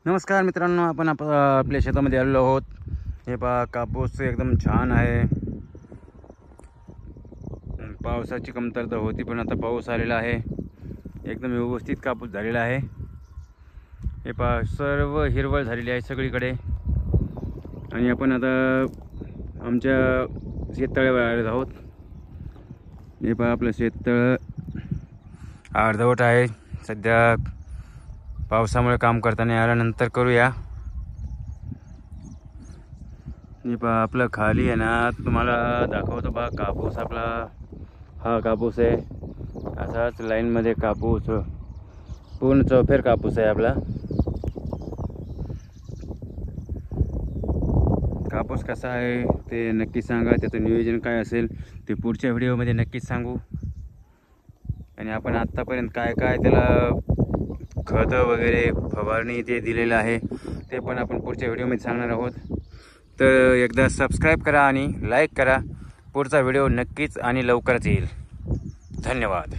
नमस्कार मित्रांनो, आपण आपल्या शेतामध्ये आलेलो आहोत। हे पहा, कापूस एकदम छान आहे। पावसाची कमतरता होती, पण आता पाऊस आलेला आहे। एकदम व्यवस्थित कापूस झालेला आहे। हे पहा, सर्व हिरवळ झालेली आहे सगळीकडे। आणि आपण आता आमच्या शेततळ्यावर आलेलो आहोत। हे पहा, आपलं शेततळ अर्धवट आहे सध्या। पावसामुळे काम करताना आल्यानंतर करूया। हे पहा, आपलं खाली आहे ना, तुम्हाला दाखवतो बा कापूस आपला। हा कापूस आहे, असाच लाईनमध्ये कापूस, पूर्ण चौफेर कापूस आहे आपला। कापूस कसा आहे ते नक्की सांगा, त्याचं नियोजन काय असेल ते पुढच्या व्हिडिओमध्ये नक्कीच सांगू। आणि आपण आत्तापर्यंत काय काय त्याला खत वगैरे फवारणी ते दिलेलं आहे ते पण आपण पुढच्या व्हिडिओमध्ये सांगणार आहोत। तर एकदा सबस्क्राईब करा आणि लाईक करा। पुढचा व्हिडिओ नक्कीच आणि लवकरच येईल। धन्यवाद।